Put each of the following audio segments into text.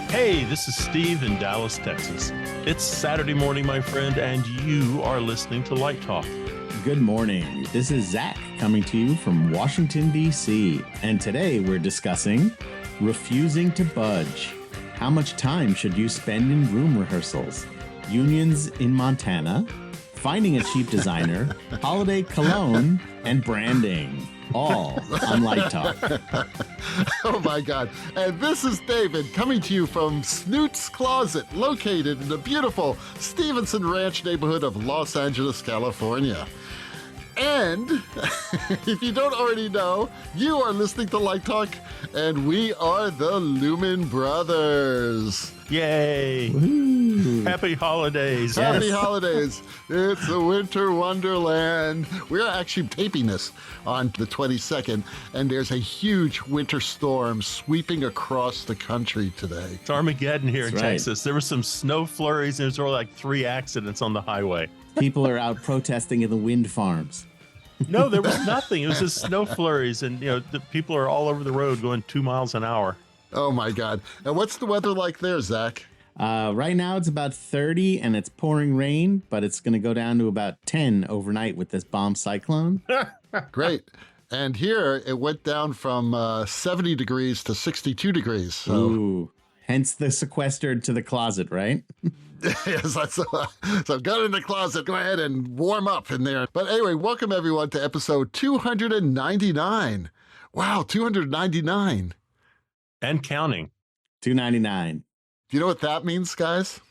Hey, this is Steve in Dallas, Texas. It's Saturday morning, my friend, and you are listening to Light Talk. Good morning. This is Zach coming to you from Washington, D.C. And today we're discussing refusing to budge. How much time should you spend in room rehearsals? Unions in Montana, finding a cheap designer, holiday cologne, and branding. All on Light Talk. Oh my God. And this is David coming to you from Snoot's Closet, located in the beautiful Stevenson Ranch neighborhood of Los Angeles, California. And if you don't already know, you are listening to Light Talk, and we are the Lumen Brothers. Yay! Woo. Happy holidays. Happy holidays. It's a winter wonderland. We're actually taping this on the 22nd, and there's a huge winter storm sweeping across the country today. It's Armageddon here in That's right. Texas. There were some snow flurries, and there's only like 3 accidents on the highway. People are out protesting in the wind farms. No, there was nothing. It was just snow flurries, and the people are all over the road going 2 miles an hour. Oh my God. And what's the weather like there, Zach? Right now it's about 30 and it's pouring rain, but it's going to go down to about 10 overnight with this bomb cyclone. Great. And here it went down from 70 degrees to 62 degrees. So Ooh, hence the sequestered to the closet, right? yes, so I've got in the closet. Go ahead and warm up in there. But anyway, welcome everyone to episode 299. Wow, 299. And counting. 299. Do you know what that means, guys?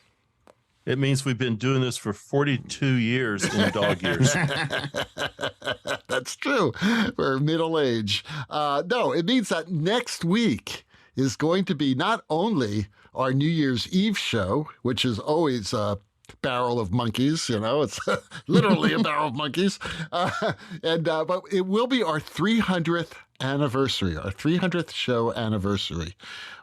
It means we've been doing this for 42 years in dog years. That's true. We're middle age. No, it means that next week is going to be not only our New Year's Eve show, which is always a barrel of monkeys, it's literally a barrel of monkeys, but it will be our 300th anniversary, our 300th show anniversary,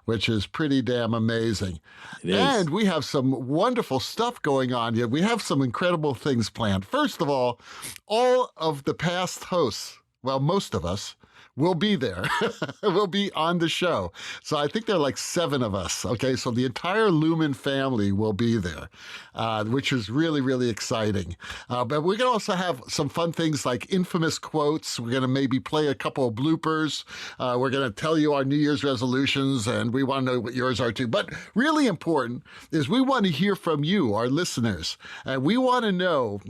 which is pretty damn amazing. It is. And we have some wonderful stuff going on here. We have some incredible things planned. First of all of the past hosts, well, most of us, will be there. We'll be on the show. So I think there are like 7 of us. Okay, so the entire Lumen family will be there, which is really, really exciting. But we're going to also have some fun things like infamous quotes. We're going to maybe play a couple of bloopers. We're going to tell you our New Year's resolutions, and we want to know what yours are too. But really important is we want to hear from you, our listeners, and we want to know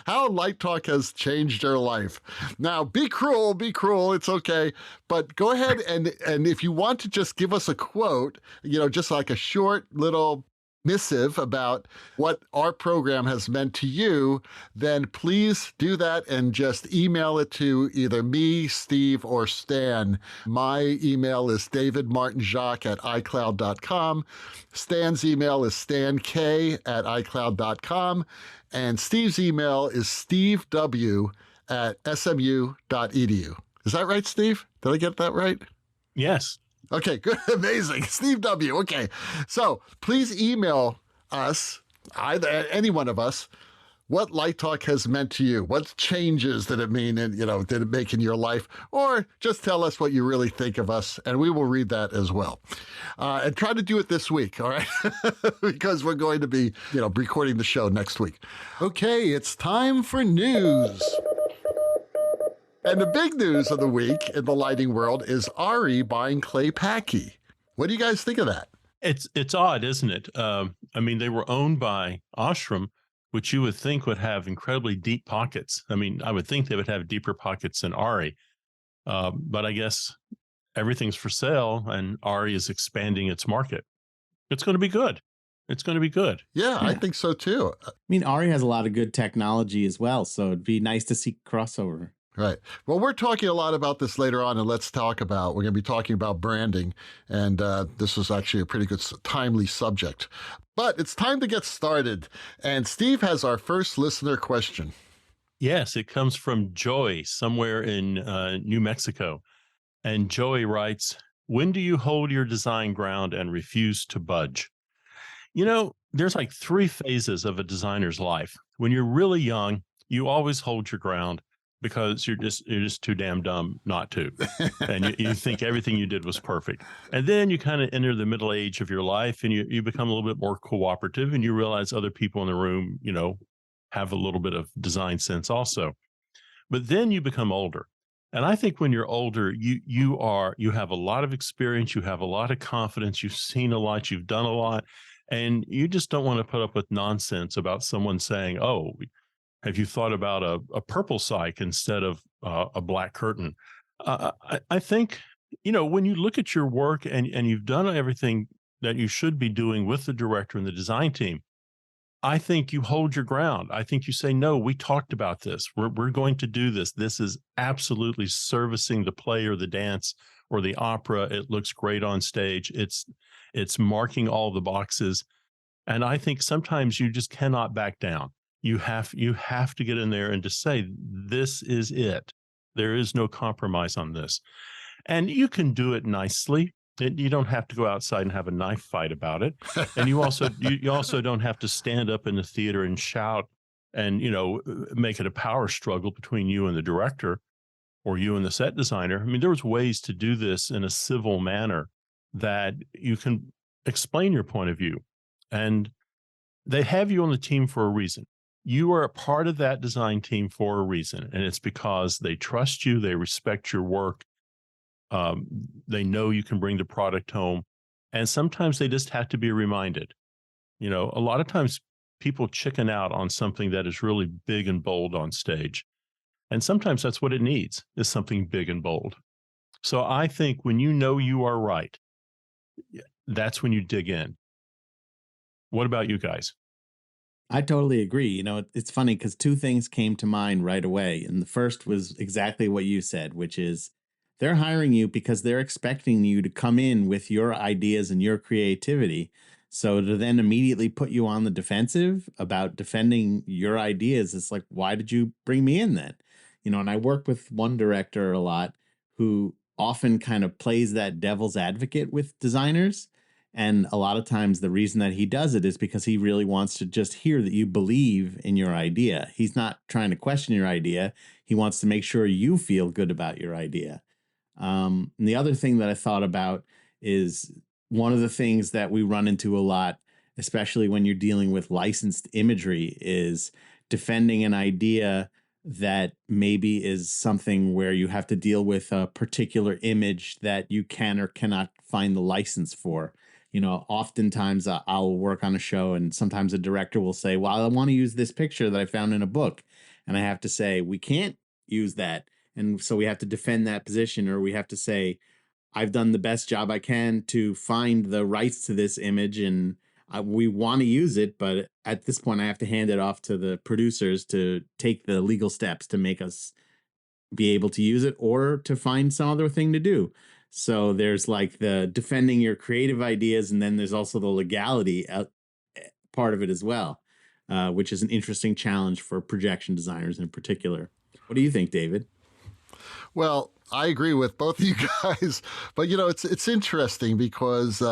how Light Talk has changed your life. Now, be cruel, it's okay. But go ahead and if you want to just give us a quote, just like a short little missive about what our program has meant to you, then please do that and just email it to either me, Steve, or Stan. My email is davidmartinjacques@icloud.com. Stan's email is stank@icloud.com. And Steve's email is stevew@smu.edu. Is that right, Steve? Did I get that right? Yes. Okay, good. Amazing. Steve W. Okay. So please email us, any one of us, what Light Talk has meant to you. What changes did it mean and, did it make in your life? Or just tell us what you really think of us, and we will read that as well. And try to do it this week, all right? Because we're going to be, recording the show next week. Okay, it's time for news. And the big news of the week in the lighting world is Arri buying Clay Paky. What do you guys think of that? It's odd, isn't it? They were owned by Ashram, which you would think would have incredibly deep pockets. I would think they would have deeper pockets than Arri. But I guess everything's for sale, and Arri is expanding its market. It's going to be good. Yeah, I think so too. Arri has a lot of good technology as well, so it'd be nice to see crossover. Right. Well, we're talking a lot about this later on, and we're going to be talking about branding, and this is actually a pretty good, timely subject. But it's time to get started, and Steve has our first listener question. Yes, it comes from Joy, somewhere in New Mexico. And Joey writes, when do you hold your design ground and refuse to budge? There's like 3 phases of a designer's life. When you're really young, you always hold your ground. because you're just too damn dumb not to. And you think everything you did was perfect. And then you kind of enter the middle age of your life and you become a little bit more cooperative and you realize other people in the room, have a little bit of design sense also. But then you become older. And I think when you're older, you have a lot of experience, you have a lot of confidence, you've seen a lot, you've done a lot, and you just don't want to put up with nonsense about someone saying, "Oh, have you thought about a purple cyc instead of a black curtain?" I think, when you look at your work and you've done everything that you should be doing with the director and the design team, I think you hold your ground. I think you say, "No, we talked about this. We're going to do this. This is absolutely servicing the play or the dance or the opera. It looks great on stage. It's marking all the boxes." And I think sometimes you just cannot back down. You have to get in there and just say, "This is it. There is no compromise on this." And you can do it nicely. You don't have to go outside and have a knife fight about it. And you also don't have to stand up in the theater and shout and make it a power struggle between you and the director or you and the set designer. I mean, there's ways to do this in a civil manner that you can explain your point of view. And they have you on the team for a reason. You are a part of that design team for a reason, and it's because they trust you, they respect your work, they know you can bring the product home, and sometimes they just have to be reminded. A lot of times people chicken out on something that is really big and bold on stage, and sometimes that's what it needs, is something big and bold. So I think when you are right, that's when you dig in. What about you guys? I totally agree. It's funny because two things came to mind right away. And the first was exactly what you said, which is they're hiring you because they're expecting you to come in with your ideas and your creativity. So to then immediately put you on the defensive about defending your ideas, it's like, why did you bring me in then? And I work with one director a lot who often kind of plays that devil's advocate with designers. And a lot of times the reason that he does it is because he really wants to just hear that you believe in your idea. He's not trying to question your idea. He wants to make sure you feel good about your idea. And the other thing that I thought about is one of the things that we run into a lot, especially when you're dealing with licensed imagery, is defending an idea that maybe is something where you have to deal with a particular image that you can or cannot find the license for. Oftentimes I'll work on a show and sometimes a director will say, "Well, I want to use this picture that I found in a book." And I have to say, "We can't use that." And so we have to defend that position, or we have to say, "I've done the best job I can to find the rights to this image and we want to use it. But at this point, I have to hand it off to the producers to take the legal steps to make us be able to use it or to find some other thing to do." So there's like the defending your creative ideas, and then there's also the legality part of it as well, which is an interesting challenge for projection designers in particular. What do you think, David? Well, I agree with both of you guys, but it's interesting because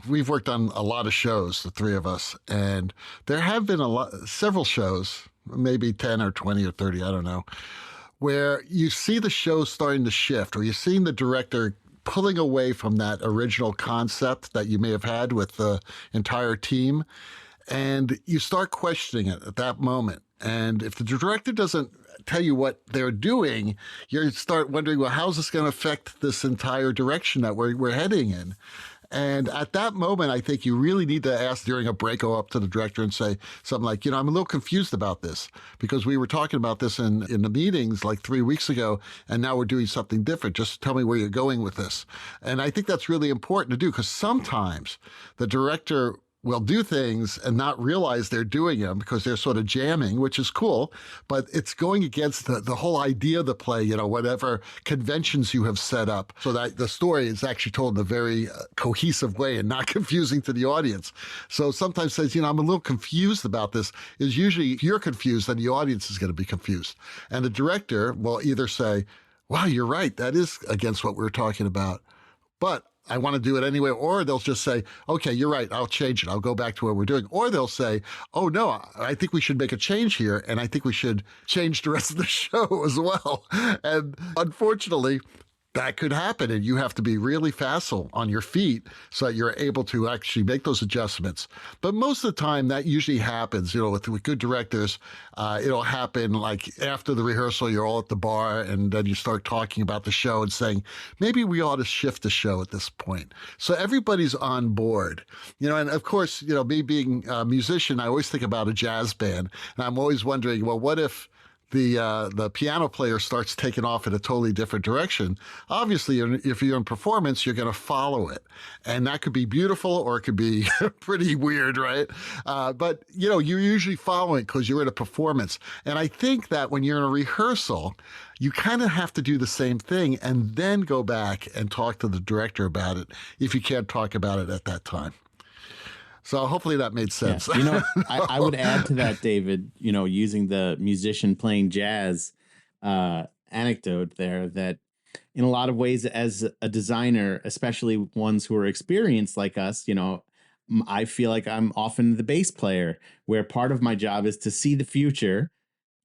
we've worked on a lot of shows, the three of us, and there have been several shows, maybe 10 or 20 or 30, I don't know, where you see the show starting to shift, or you're seeing the director pulling away from that original concept that you may have had with the entire team, and you start questioning it at that moment. And if the director doesn't tell you what they're doing, you start wondering, well, how's this going to affect this entire direction that we're heading in? And at that moment, I think you really need to ask during a break, go up to the director and say something like, I'm a little confused about this because we were talking about this in the meetings like 3 weeks ago, and now we're doing something different. Just tell me where you're going with this. And I think that's really important to do because sometimes the director will do things and not realize they're doing them because they're sort of jamming, which is cool, but it's going against the whole idea of the play, whatever conventions you have set up so that the story is actually told in a very cohesive way and not confusing to the audience. So sometimes says, I'm a little confused about this, is usually if you're confused, then the audience is going to be confused. And the director will either say, wow, you're right, that is against what we're talking about. But I want to do it anyway. Or they'll just say, okay, you're right, I'll change it. I'll go back to what we're doing. Or they'll say, oh no, I think we should make a change here. And I think we should change the rest of the show as well. And unfortunately, that could happen, and you have to be really facile on your feet so that you're able to actually make those adjustments. But most of the time, that usually happens. With good directors, it'll happen like after the rehearsal, you're all at the bar, and then you start talking about the show and saying, maybe we ought to shift the show at this point. So everybody's on board. And of course, me being a musician, I always think about a jazz band, and I'm always wondering, well, what if the piano player starts taking off in a totally different direction? Obviously, if you're in performance, you're going to follow it. And that could be beautiful or it could be pretty weird, right? But, you're usually following it because you're in a performance. And I think that when you're in a rehearsal, you kind of have to do the same thing and then go back and talk to the director about it if you can't talk about it at that time. So hopefully that made sense. Yeah. I would add to that, David, using the musician playing jazz anecdote there, that in a lot of ways, as a designer, especially ones who are experienced like us, I feel like I'm often the bass player, where part of my job is to see the future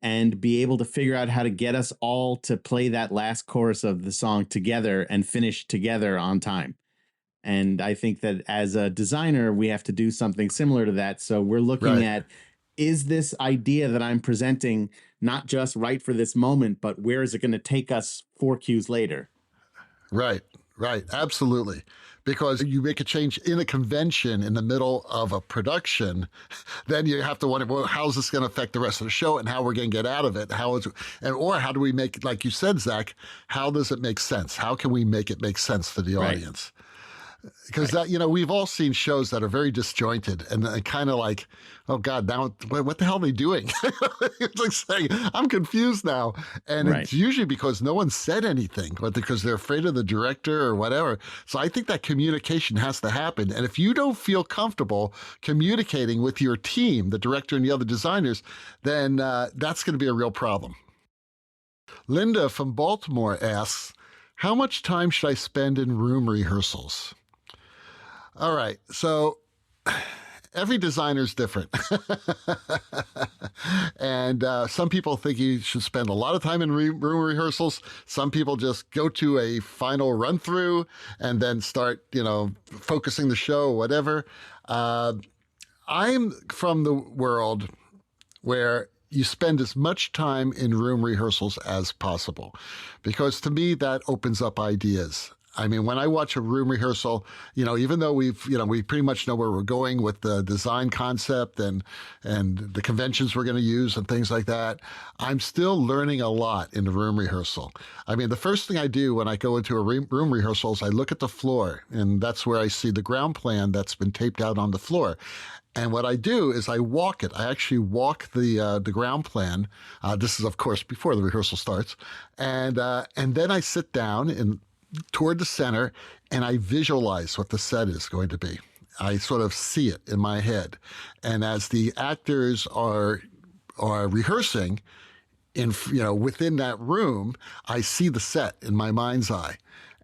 and be able to figure out how to get us all to play that last chorus of the song together and finish together on time. And I think that as a designer, we have to do something similar to that. So we're looking at, is this idea that I'm presenting not just right for this moment, but where is it going to take us 4 cues later? Right. Absolutely. Because you make a change in a convention in the middle of a production, then you have to wonder, well, how's this going to affect the rest of the show and how we're going to get out of it? Or how do we make, like you said, Zach, how does it make sense? How can we make it make sense to the audience? Because that, we've all seen shows that are very disjointed and kind of like, oh God, now what the hell are they doing? It's like saying, I'm confused now. And it's usually because no one said anything, but because they're afraid of the director or whatever. So I think that communication has to happen. And if you don't feel comfortable communicating with your team, the director and the other designers, then that's going to be a real problem. Linda from Baltimore asks, how much time should I spend in room rehearsals? All right, so every designer is different. And some people think you should spend a lot of time in room rehearsals. Some people just go to a final run through and then start, focusing the show, whatever. I'm from the world where you spend as much time in room rehearsals as possible, because to me, that opens up ideas. I mean, when I watch a room rehearsal, even though we pretty much know where we're going with the design concept and the conventions we're going to use and things like that, I'm still learning a lot in the room rehearsal. I mean, the first thing I do when I go into a room rehearsal is I look at the floor, and that's where I see the ground plan that's been taped out on the floor. And what I do is I walk it. I actually walk the ground plan. This is, of course, before the rehearsal starts. And then I sit down toward the center, and I visualize what the set is going to be. I sort of see it in my head. And as the actors are rehearsing within that room, I see the set in my mind's eye.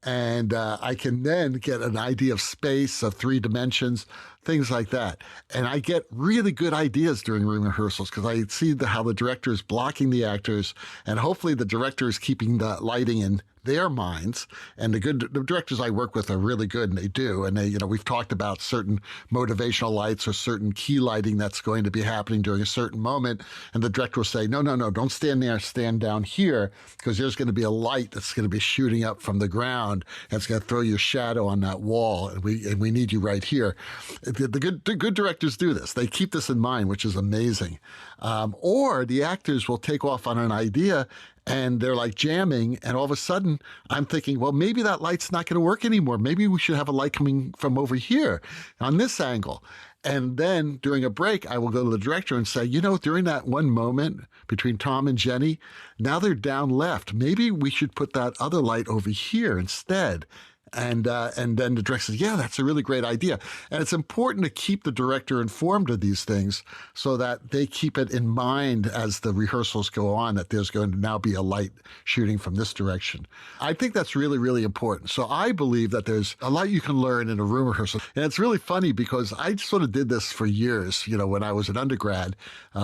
And I can then get an idea of space, of 3 dimensions, things like that. And I get really good ideas during room rehearsals because I see how the director is blocking the actors, and hopefully the director is keeping the lighting in their minds. And the directors I work with are really good, and they do. And we've talked about certain motivational lights or certain key lighting that's going to be happening during a certain moment. And the director will say, no, don't stand there, stand down here, because there's going to be a light that's going to be shooting up from the ground, and it's going to throw your shadow on that wall. And we need you right here. The good directors do this. They keep this in mind, which is amazing. Or the actors will take off on an idea, and they're like jamming, and all of a sudden I'm thinking, well, maybe that light's not going to work anymore. Maybe we should have a light coming from over here on this angle. And then during a break, I will go to the director and say, during that one moment between Tom and Jenny, now they're down left. Maybe we should put that other light over here instead. And then the director says, yeah, that's a really great idea. And it's important to keep the director informed of these things so that they keep it in mind as the rehearsals go on, that there's going to now be a light shooting from this direction. I think that's really, really important. So I believe that there's a lot you can learn in a room rehearsal. And it's really funny because I sort of did this for years, when I was an undergrad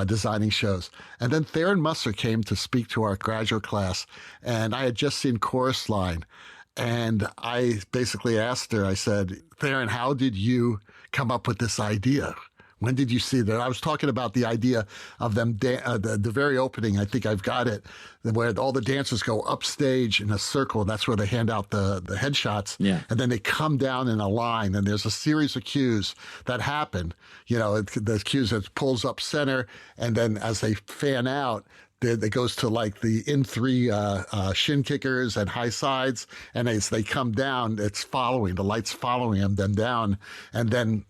designing shows. And then Theron Musser came to speak to our graduate class, and I had just seen Chorus Line. And I basically asked her, I said, Theron, how did you come up with this idea? When did you see that? I was talking about the idea of them, the very opening, I think I've got it, where all the dancers go upstage in a circle, and that's where they hand out the headshots. Yeah. And then they come down in a line, and there's a series of cues that happen. The cues that pulls up center, and then as they fan out, it goes to like the in-3 shin kickers and high sides. And as they come down, the light's following them down. And then,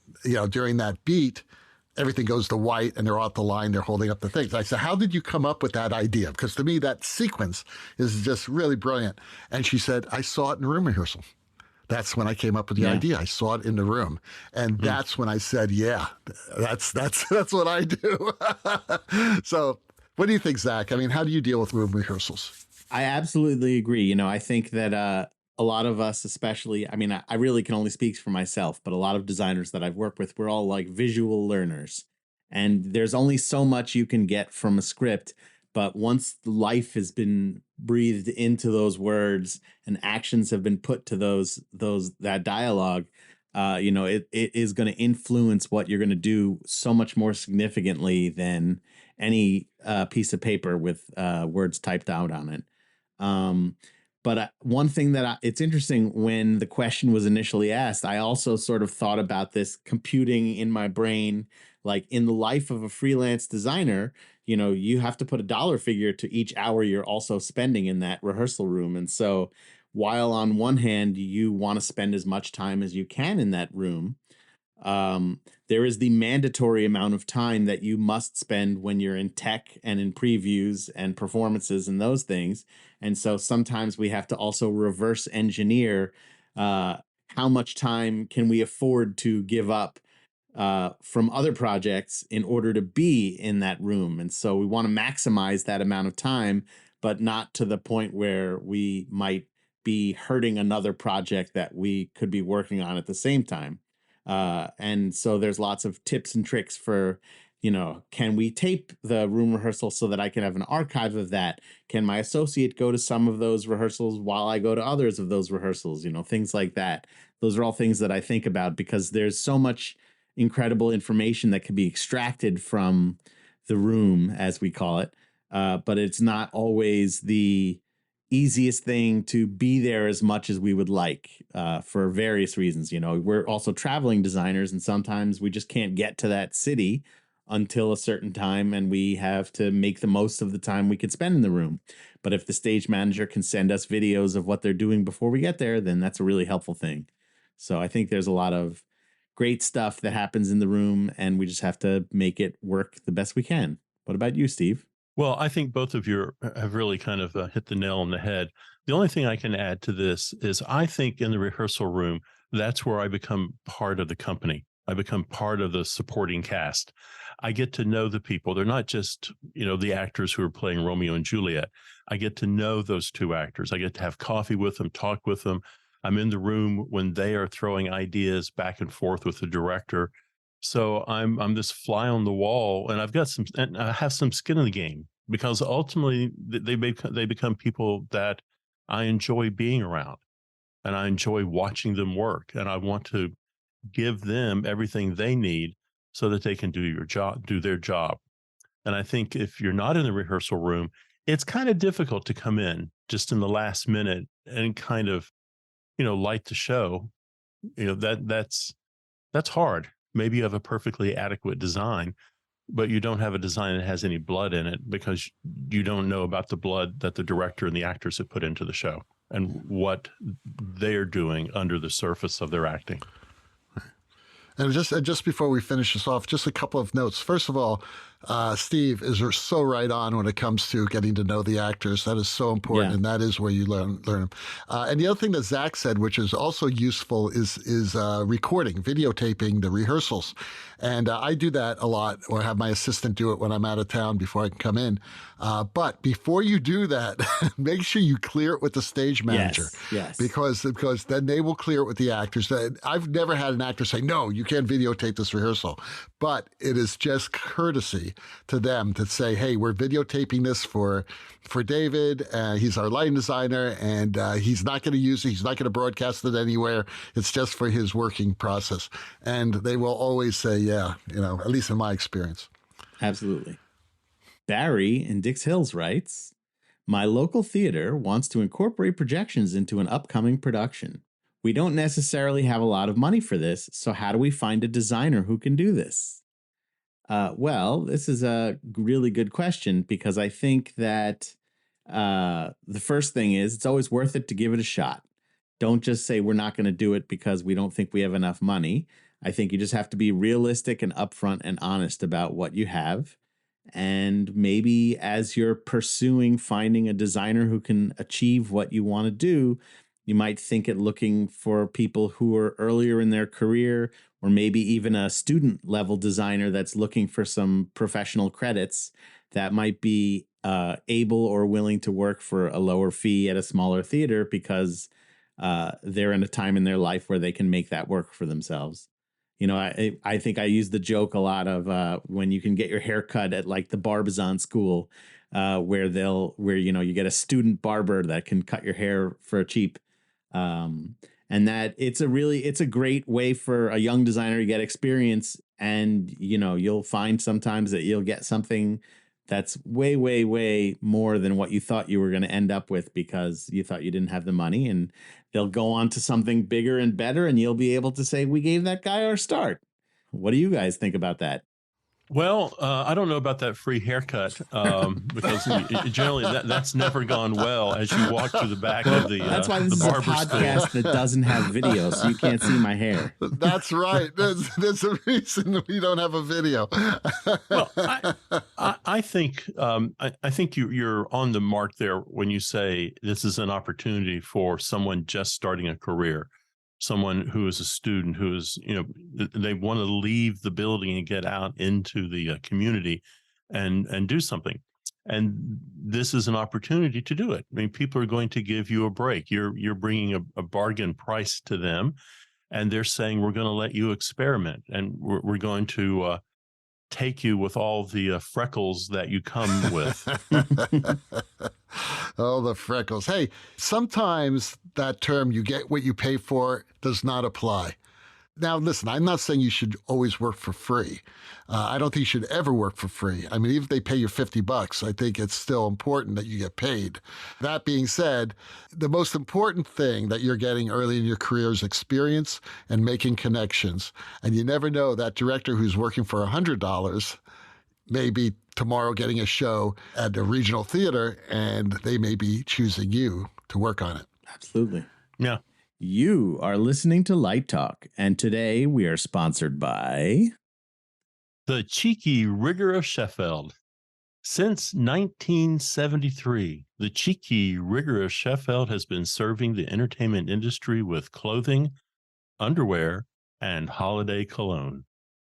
during that beat, everything goes to white and they're off the line. They're holding up the things. I said, how did you come up with that idea? Because to me, that sequence is just really brilliant. And she said, I saw it in room rehearsal. That's when I came up with the idea. I saw it in the room. And that's when I said, yeah, that's what I do. So, what do you think, Zach? I mean, how do you deal with room rehearsals? I absolutely agree. I think that a lot of us, especially, I really can only speak for myself, but a lot of designers that I've worked with, we're all like visual learners. And there's only so much you can get from a script. But once life has been breathed into those words and actions have been put to that dialogue, it is going to influence what you're going to do so much more significantly than any piece of paper with words typed out on it. But one thing that it's interesting, when the question was initially asked, I also sort of thought about this computing in my brain, like in the life of a freelance designer, you have to put a dollar figure to each hour you're also spending in that rehearsal room. And so while on one hand, you want to spend as much time as you can in that room, there is the mandatory amount of time that you must spend when you're in tech and in previews and performances and those things. And so sometimes we have to also reverse engineer how much time can we afford to give up from other projects in order to be in that room. And so we want to maximize that amount of time, but not to the point where we might be hurting another project that we could be working on at the same time. And so there's lots of tips and tricks for, can we tape the room rehearsal so that I can have an archive of that? Can my associate go to some of those rehearsals while I go to others of those rehearsals? Things like that. Those are all things that I think about because there's so much incredible information that can be extracted from the room, as we call it. But it's not always the easiest thing to be there as much as we would like for various reasons. We're also traveling designers, and sometimes we just can't get to that city until a certain time, and we have to make the most of the time we could spend in the room. But if the stage manager can send us videos of what they're doing before we get there, then that's a really helpful thing. So I think there's a lot of great stuff that happens in the room, and we just have to make it work the best we can. What about you, Steve? Well, I think both of you have really kind of hit the nail on the head. The only thing I can add to this is I think in the rehearsal room, that's where I become part of the company. I become part of the supporting cast. I get to know the people. They're not just, the actors who are playing Romeo and Juliet. I get to know those two actors. I get to have coffee with them, talk with them. I'm in the room when they are throwing ideas back and forth with the director. So I'm this fly on the wall, and I have some skin in the game because ultimately they become people that I enjoy being around, and I enjoy watching them work, and I want to give them everything they need so that they can do their job. And I think if you're not in the rehearsal room, it's kind of difficult to come in just in the last minute and kind of, light the show. That's hard. Maybe you have a perfectly adequate design, but you don't have a design that has any blood in it because you don't know about the blood that the director and the actors have put into the show and what they're doing under the surface of their acting. And just before we finish this off, just a couple of notes. First of all, Steve is so right on when it comes to getting to know the actors. That is so important, and that is where you learn them. And the other thing that Zach said, which is also useful, is recording, videotaping the rehearsals. And I do that a lot, or have my assistant do it when I'm out of town before I can come in. But before you do that, make sure you clear it with the stage manager. Yes. Because then they will clear it with the actors. I've never had an actor say, no, you can't videotape this rehearsal. But it is just courtesy to them to say, hey, we're videotaping this for David. He's our lighting designer, and he's not going to use it. He's not going to broadcast it anywhere. It's just for his working process. And they will always say, yeah, at least in my experience. Absolutely. Barry in Dix Hills writes, my local theater wants to incorporate projections into an upcoming production. We don't necessarily have a lot of money for this, so how do we find a designer who can do this? Well, this is a really good question, because I think that the first thing is it's always worth it to give it a shot. Don't just say we're not going to do it because we don't think we have enough money. I think you just have to be realistic and upfront and honest about what you have. And maybe as you're pursuing finding a designer who can achieve what you want to do, you might think at looking for people who are earlier in their career, or maybe even a student level designer that's looking for some professional credits that might be able or willing to work for a lower fee at a smaller theater because they're in a time in their life where they can make that work for themselves. I think I use the joke a lot of when you can get your hair cut at like the Barbizon school, where you get a student barber that can cut your hair for cheap. And that it's a great way for a young designer to get experience. And, you'll find sometimes that you'll get something that's way, way, way more than what you thought you were going to end up with because you thought you didn't have the money, and they'll go on to something bigger and better. And you'll be able to say, we gave that guy our start. What do you guys think about that? Well, I don't know about that free haircut because generally that's never gone well as you walk through the back of the That's why this is a podcast that doesn't have video, so you can't see my hair. That's right. There's a reason we don't have a video. Well, I think you're on the mark there when you say this is an opportunity for someone just starting a career. Someone who is a student who is, they want to leave the building and get out into the community and do something. And this is an opportunity to do it. I mean, people are going to give you a break. You're bringing a bargain price to them, and they're saying, we're going to let you experiment, and we're going to take you with all the freckles that you come with. Oh, the freckles. Hey, sometimes that term, you get what you pay for, does not apply. Now, listen, I'm not saying you should always work for free. I don't think you should ever work for free. I mean, even if they pay you $50, I think it's still important that you get paid. That being said, the most important thing that you're getting early in your career is experience and making connections. And you never know, that director who's working for $100 may be tomorrow getting a show at a regional theater, and they may be choosing you to work on it. Absolutely. Yeah. You are listening to Light Talk, and today we are sponsored by the Cheeky Rigger of Sheffield. Since 1973, the Cheeky Rigger of Sheffield has been serving the entertainment industry with clothing, underwear, and holiday cologne.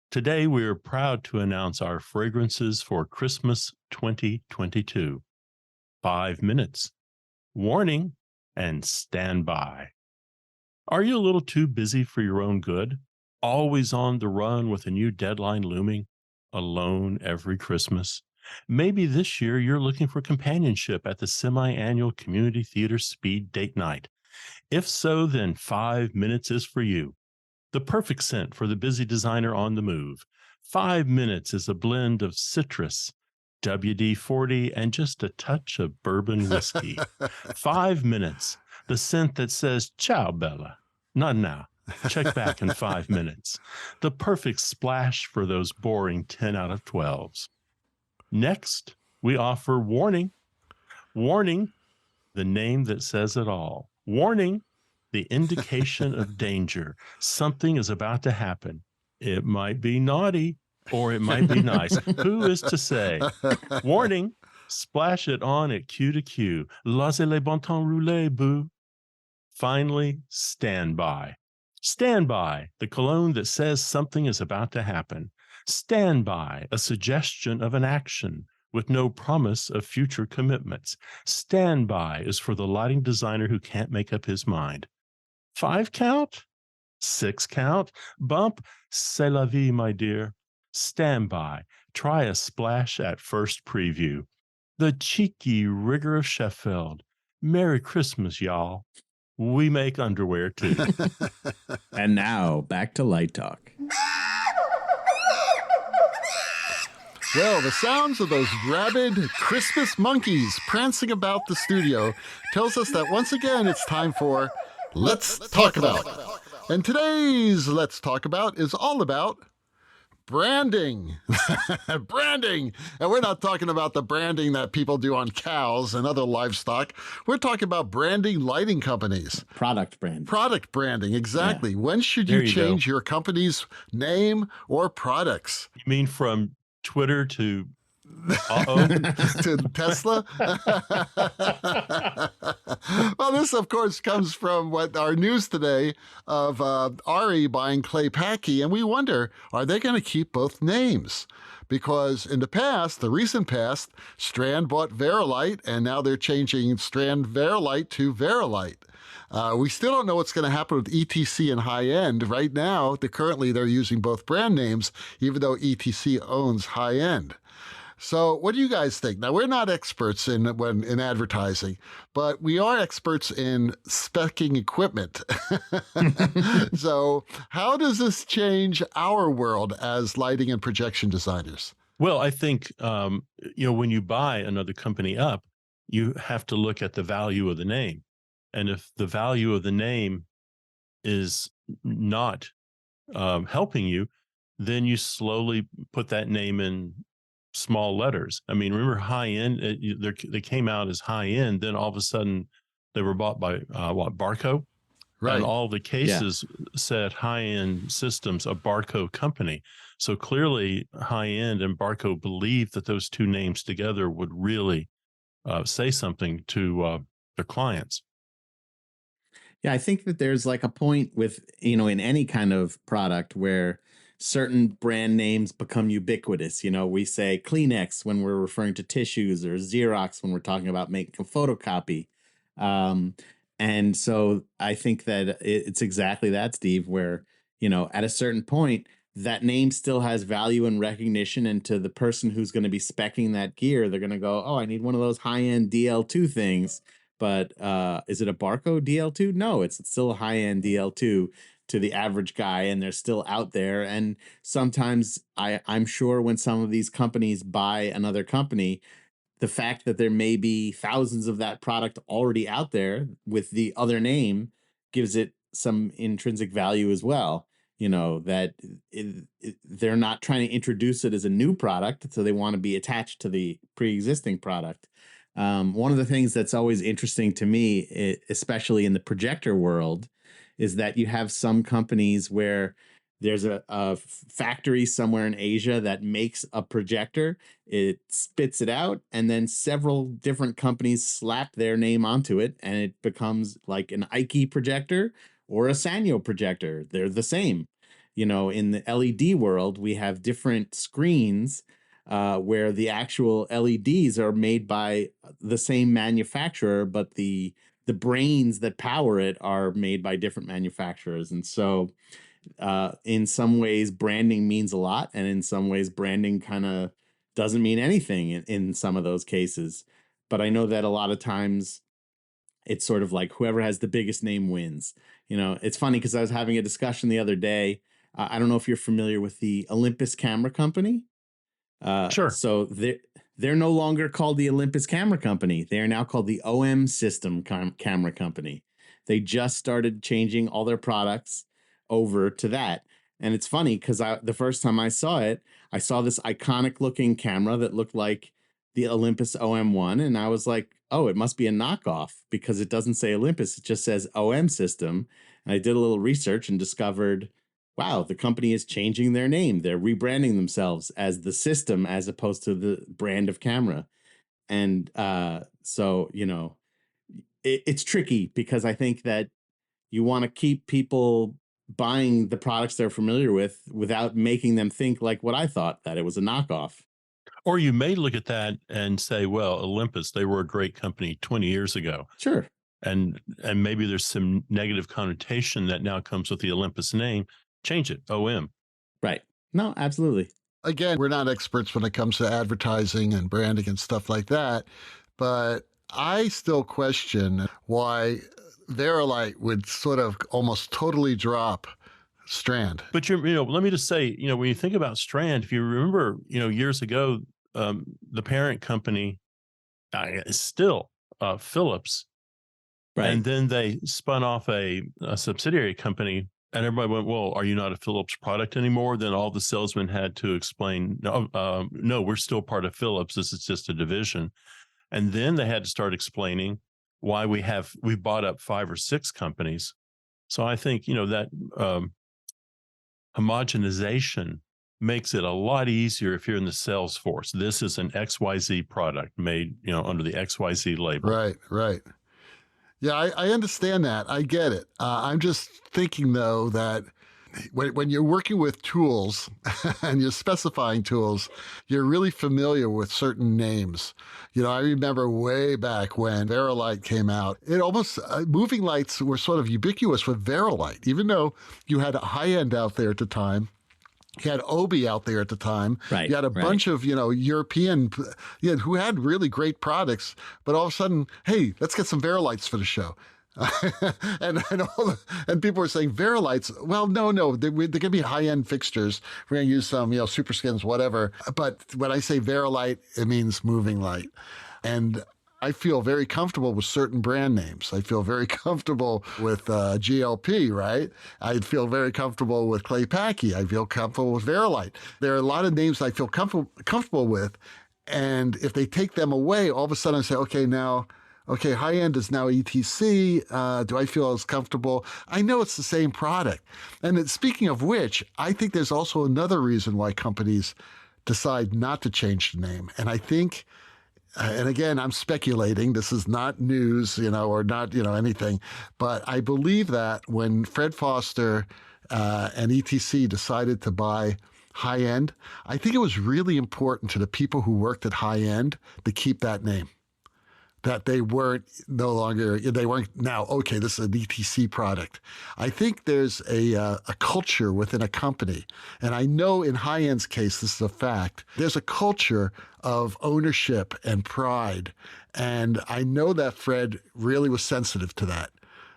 Today, we are proud to announce our fragrances for Christmas 2022. 5 minutes. Warning and stand by. Are you a little too busy for your own good? Always on the run with a new deadline looming? Alone every Christmas? Maybe this year you're looking for companionship at the semi-annual community theater speed date night. If so, then 5 minutes is for you. The perfect scent for the busy designer on the move. 5 minutes is a blend of citrus, WD-40, and just a touch of bourbon whiskey. 5 minutes, the scent that says, ciao, Bella. Not now. Check back in 5 minutes. The perfect splash for those boring 10 out of 12s. Next, we offer Warning. Warning, the name that says it all. Warning, the indication of danger. Something is about to happen. It might be naughty or it might be nice. Who is to say? Warning, splash it on at Q to Q. Laissez les bon temps rouler, boo. Finally, stand by. Stand by, the cologne that says something is about to happen. Stand by, a suggestion of an action with no promise of future commitments. Stand by is for the lighting designer who can't make up his mind. 5 count? 6 count? Bump? C'est la vie, my dear. Stand by. Try a splash at first preview. The cheeky rigor of Sheffield. Merry Christmas, y'all. We make underwear too. And now back to Light Talk. Well, the sounds of those rabid Christmas monkeys prancing about the studio tells us that once again it's time for Let's Talk About. And today's Let's Talk About is all about branding. Branding. And we're not talking about the branding that people do on cows and other livestock. We're talking about branding lighting companies. Product branding. Product branding, exactly. Yeah. When should you change your company's name or products? You mean from Twitter to to Tesla? Well, this, of course, comes from what our news today of Arri buying Clay Paky, and we wonder, are they going to keep both names? Because in the past, the recent past, Strand bought Verilight, and now they're changing Strand Verilight to Verilight. We still don't know what's going to happen with ETC and High End. Right now, currently they're using both brand names, even though ETC owns High End. So what do you guys think? Now, we're not experts in advertising, but we are experts in speccing equipment. So how does this change our world as lighting and projection designers? Well, I think, when you buy another company up, you have to look at the value of the name. And if the value of the name is not helping you, then you slowly put that name in small letters. I mean, remember High End? They came out as High End, then all of a sudden they were bought by Barco, right? And all the cases said High End Systems, a Barco company. So clearly, High End and Barco believed that those two names together would really say something to their clients. Yeah, I think that there's like a point with, in any kind of product where certain brand names become ubiquitous. We say Kleenex when we're referring to tissues, or Xerox when we're talking about making a photocopy. And so I think that it's exactly that, Steve, where, at a certain point, that name still has value and recognition. And to the person who's going to be speccing that gear, they're going to go, oh, I need one of those high-end DL2 things. But is it a Barco DL2? No, it's still a high-end DL2 to the average guy, and they're still out there. And sometimes I'm sure when some of these companies buy another company, the fact that there may be thousands of that product already out there with the other name gives it some intrinsic value as well. That they're not trying to introduce it as a new product, so they want to be attached to the pre-existing product. One of the things that's always interesting to me, especially in the projector world, is that you have some companies where there's a factory somewhere in Asia that makes a projector, it spits it out, and then several different companies slap their name onto it, and it becomes like an Ike projector or a Sanyo projector. They're the same. In the LED world, we have different screens where the actual LEDs are made by the same manufacturer, but the brains that power it are made by different manufacturers. And so in some ways, branding means a lot. And in some ways, branding kind of doesn't mean anything in some of those cases. But I know that a lot of times it's sort of like whoever has the biggest name wins. It's funny because I was having a discussion the other day. I don't know if you're familiar with the Olympus Camera Company. Sure. So they're no longer called the Olympus Camera Company. They are now called the OM System Camera Company. They just started changing all their products over to that. And it's funny because the first time I saw it, I saw this iconic looking camera that looked like the Olympus OM1. And I was like, oh, it must be a knockoff because it doesn't say Olympus. It just says OM System. And I did a little research and discovered wow, the company is changing their name. They're rebranding themselves as the system as opposed to the brand of camera. And so, it's tricky because I think that you want to keep people buying the products they're familiar with without making them think like what I thought, that it was a knockoff. Or you may look at that and say, well, Olympus, they were a great company 20 years ago. Sure. And maybe there's some negative connotation that now comes with the Olympus name. Change it, OM. Right. No, absolutely. Again, we're not experts when it comes to advertising and branding and stuff like that, but I still question why Verilight would sort of almost totally drop Strand. But let me just say, when you think about Strand, if you remember, years ago, the parent company is still Philips. Right. And then they spun off a subsidiary company, and everybody went, well, are you not a Philips product anymore? Then all the salesmen had to explain, no, we're still part of Philips. This is just a division. And then they had to start explaining why we bought up 5 or 6 companies. So I think, that homogenization makes it a lot easier if you're in the sales force. This is an XYZ product made, under the XYZ label. Right. Yeah, I understand that. I get it. I'm just thinking, though, that when you're working with tools and you're specifying tools, you're really familiar with certain names. I remember way back when Verilight came out, it almost, moving lights were sort of ubiquitous with Verilight, even though you had a high-end out there at the time. You had Obi out there at the time. Right, you had a bunch of, European, who had really great products, but all of a sudden, hey, let's get some Verilights for the show. and people were saying Verilights. Well, no, they're going to be high-end fixtures. We're going to use some, super skins, whatever. But when I say Verilight, it means moving light. And I feel very comfortable with certain brand names. I feel very comfortable with GLP, right? I feel very comfortable with Clay Paky. I feel comfortable with Verilight. There are a lot of names I feel comfortable with. And if they take them away, all of a sudden I say, okay, high-end is now ETC. Do I feel as comfortable? I know it's the same product. And speaking of which, I think there's also another reason why companies decide not to change the name. And I think, and again, I'm speculating, this is not news, or not, anything, but I believe that when Fred Foster and ETC decided to buy high-end, I think it was really important to the people who worked at high-end to keep that name. That they weren't now, okay, this is an ETC product. I think there's a culture within a company, and I know in high-end's case, this is a fact, there's a culture of ownership and pride, and I know that Fred really was sensitive to that.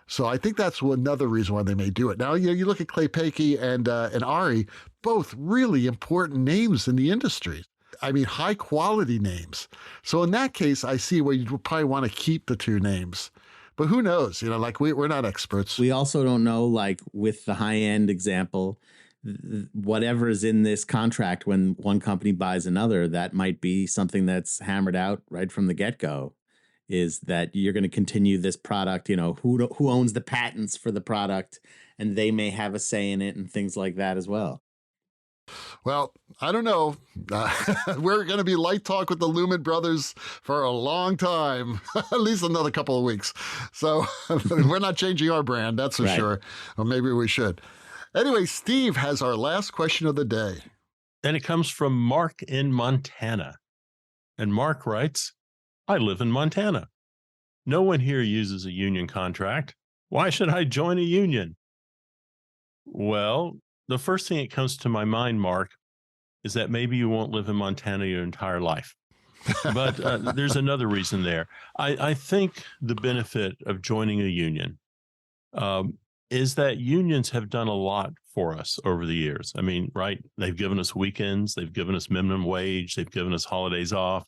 So I think that's another reason why they may do it. Now, you look at Clay Paky and Arri, both really important names in the industry. I mean, high quality names. So in that case, I see where you'd probably want to keep the 2 names. But who knows? We're not experts. We also don't know, with the high-end example, whatever is in this contract when one company buys another, that might be something that's hammered out right from the get-go, is that you're going to continue this product, who owns the patents for the product, and they may have a say in it and things like that as well. Well, I don't know. We're going to be Light Talk with the Lumen Brothers for a long time, at least another couple of weeks. So we're not changing our brand, that's for sure. Or maybe we should. Anyway, Steve has our last question of the day. And it comes from Mark in Montana. And Mark writes, I live in Montana. No one here uses a union contract. Why should I join a union? Well, the first thing that comes to my mind, Mark, is that maybe you won't live in Montana your entire life. But there's another reason there. I think the benefit of joining a union is that unions have done a lot for us over the years. I mean, right? They've given us weekends. They've given us minimum wage. They've given us holidays off.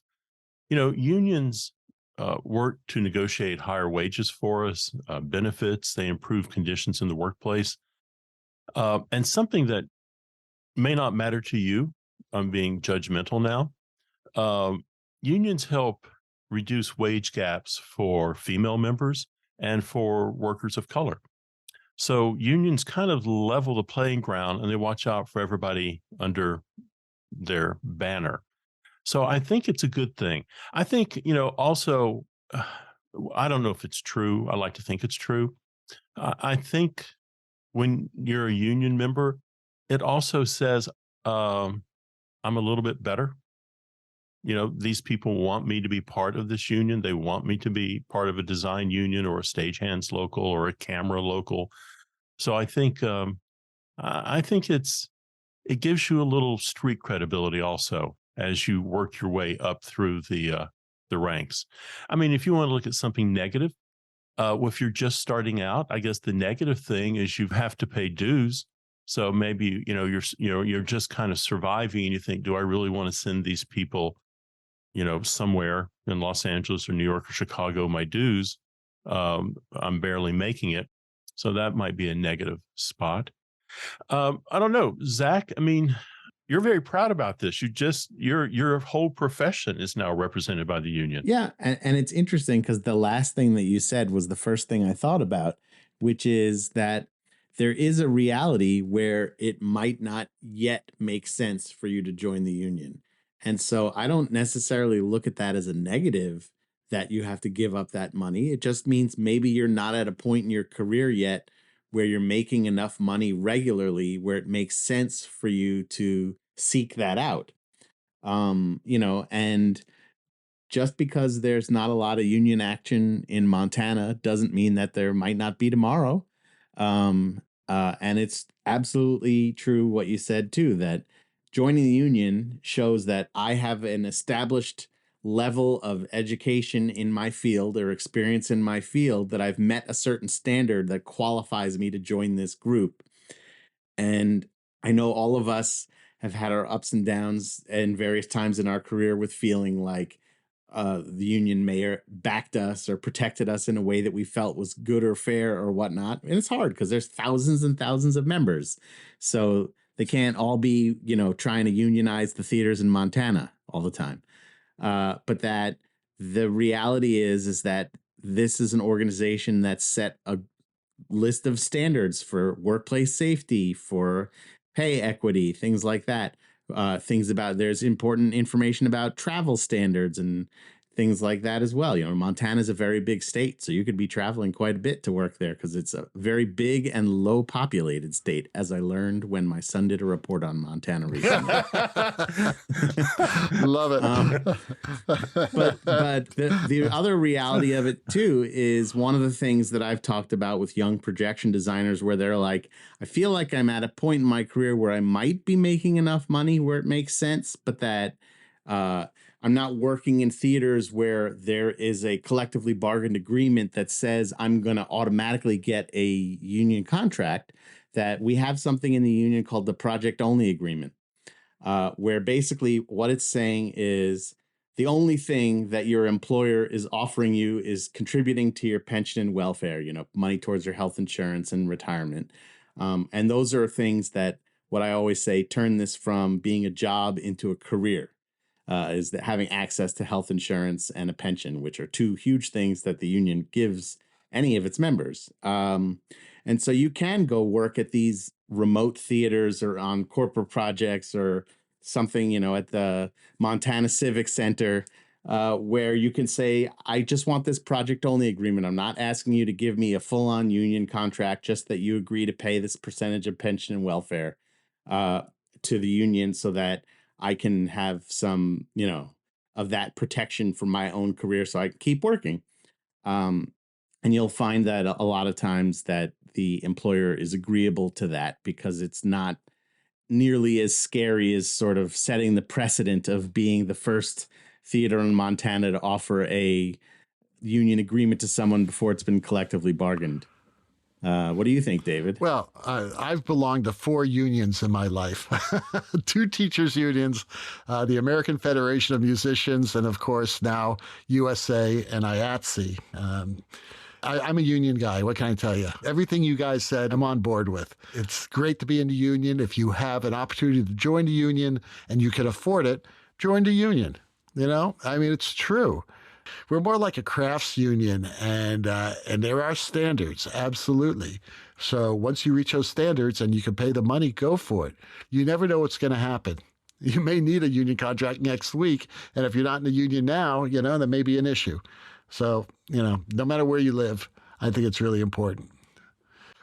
Unions work to negotiate higher wages for us, benefits. They improve conditions in the workplace. And something that may not matter to you, I'm being judgmental now, unions help reduce wage gaps for female members and for workers of color. So unions kind of level the playing ground and they watch out for everybody under their banner. So I think it's a good thing. I think, also, I don't know if it's true. I like to think it's true. I think when you're a union member, it also says, I'm a little bit better. These people want me to be part of this union. They want me to be part of a design union or a stagehands local or a camera local. So I think it gives you a little street credibility also as you work your way up through the ranks. I mean, if you want to look at something negative, if you're just starting out, I guess the negative thing is you have to pay dues. So maybe you're just kind of surviving, and you think, do I really want to send these people, somewhere in Los Angeles or New York or Chicago, my dues? I'm barely making it, so that might be a negative spot. I don't know, Zach. I mean, you're very proud about this. Your whole profession is now represented by the union. Yeah, and it's interesting because the last thing that you said was the first thing I thought about, which is that there is a reality where it might not yet make sense for you to join the union. And so I don't necessarily look at that as a negative that you have to give up that money. It just means maybe you're not at a point in your career yet where you're making enough money regularly where it makes sense for you to seek that out. And just because there's not a lot of union action in Montana doesn't mean that there might not be tomorrow. And it's absolutely true what you said too, that joining the union shows that I have an established level of education in my field or experience in my field, that I've met a certain standard that qualifies me to join this group. And I know all of us have had our ups and downs and various times in our career with feeling like the union mayor backed us or protected us in a way that we felt was good or fair or whatnot. And it's hard because there's thousands and thousands of members. So they can't all be, trying to unionize the theaters in Montana all the time. But that the reality is that this is an organization that set a list of standards for workplace safety, for pay equity, things like that. There's important information about travel standards and things like that as well. Montana is a very big state, so you could be traveling quite a bit to work there because it's a very big and low populated state, as I learned when my son did a report on Montana recently. Love it. But the other reality of it too is one of the things that I've talked about with young projection designers, where they're like, I feel like I'm at a point in my career where I might be making enough money where it makes sense, but that I'm not working in theaters where there is a collectively bargained agreement that says I'm going to automatically get a union contract. That we have something in the union called the project only agreement, where basically what it's saying is the only thing that your employer is offering you is contributing to your pension and welfare, money towards your health insurance and retirement. And those are things that, what I always say, turn this from being a job into a career. Is that having access to health insurance and a pension, which are two huge things that the union gives any of its members. And so you can go work at these remote theaters or on corporate projects or something, at the Montana Civic Center, where you can say, I just want this project only agreement. I'm not asking you to give me a full on union contract, just that you agree to pay this percentage of pension and welfare to the union so that I can have some, of that protection for my own career so I can keep working. And you'll find that a lot of times that the employer is agreeable to that because it's not nearly as scary as sort of setting the precedent of being the first theater in Montana to offer a union agreement to someone before it's been collectively bargained. What do you think, David? Well, I've belonged to 4 unions in my life. 2 teachers unions, the American Federation of Musicians, and of course now USA and IATSE. I'm a union guy. What can I tell you? Everything you guys said, I'm on board with. It's great to be in the union. If you have an opportunity to join the union and you can afford it, join the union. It's true. We're more like a crafts union, and there are standards, absolutely. So once you reach those standards and you can pay the money, go for it. You never know what's going to happen. You may need a union contract next week, and if you're not in the union now, there may be an issue. So, no matter where you live, I think it's really important.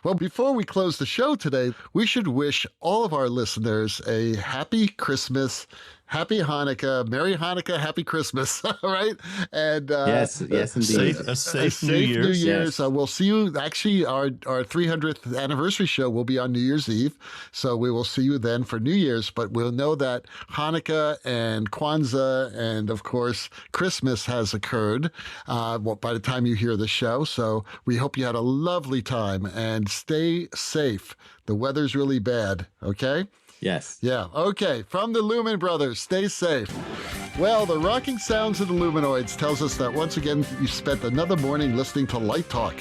Well, before we close the show today, we should wish all of our listeners a happy Christmas, happy Hanukkah, Merry Hanukkah, Happy Christmas, right? And yes, indeed. A safe New Year's. Yes. We'll see you. Actually, our 300th anniversary show will be on New Year's Eve, so we will see you then for New Year's. But we'll know that Hanukkah and Kwanzaa and, of course, Christmas has occurred by the time you hear the show. So we hope you had a lovely time, and stay safe. The weather's really bad, okay? Yes. Yeah, okay. From the Lumen Brothers, stay safe. Well, the rocking sounds of the Luminoids tells us that once again you spent another morning listening to Light Talk.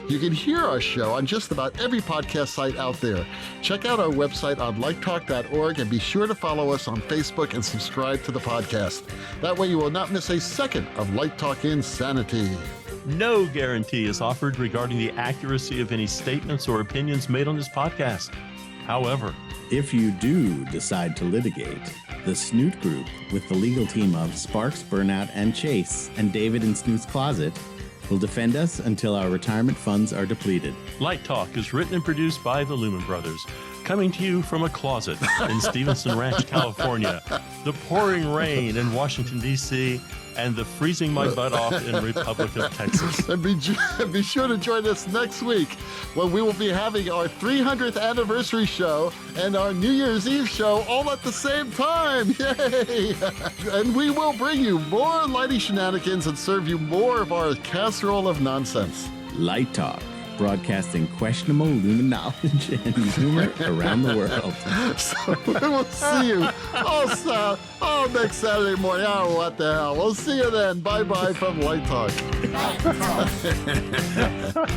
You can hear our show on just about every podcast site out there. Check out our website on lighttalk.org and be sure to follow us on Facebook and subscribe to the podcast. That way you will not miss a second of Light Talk insanity. No guarantee is offered regarding the accuracy of any statements or opinions made on this podcast. However, if you do decide to litigate, the Snoot Group, with the legal team of Sparks, Burnout, and Chase, and David in Snoot's Closet, will defend us until our retirement funds are depleted. Light Talk is written and produced by the Lumen Brothers, coming to you from a closet in Stevenson Ranch, California, the pouring rain in Washington, D.C., and the freezing my butt off in Republic of Texas. And be sure to join us next week when we will be having our 300th anniversary show and our New Year's Eve show all at the same time. Yay! And we will bring you more lighty shenanigans and serve you more of our casserole of nonsense. Light Talk, broadcasting questionable Lumen knowledge and humor around the world. So we will see you all next Saturday morning. Oh, what the hell. We'll see you then. Bye-bye from Light Talk. Light Talk.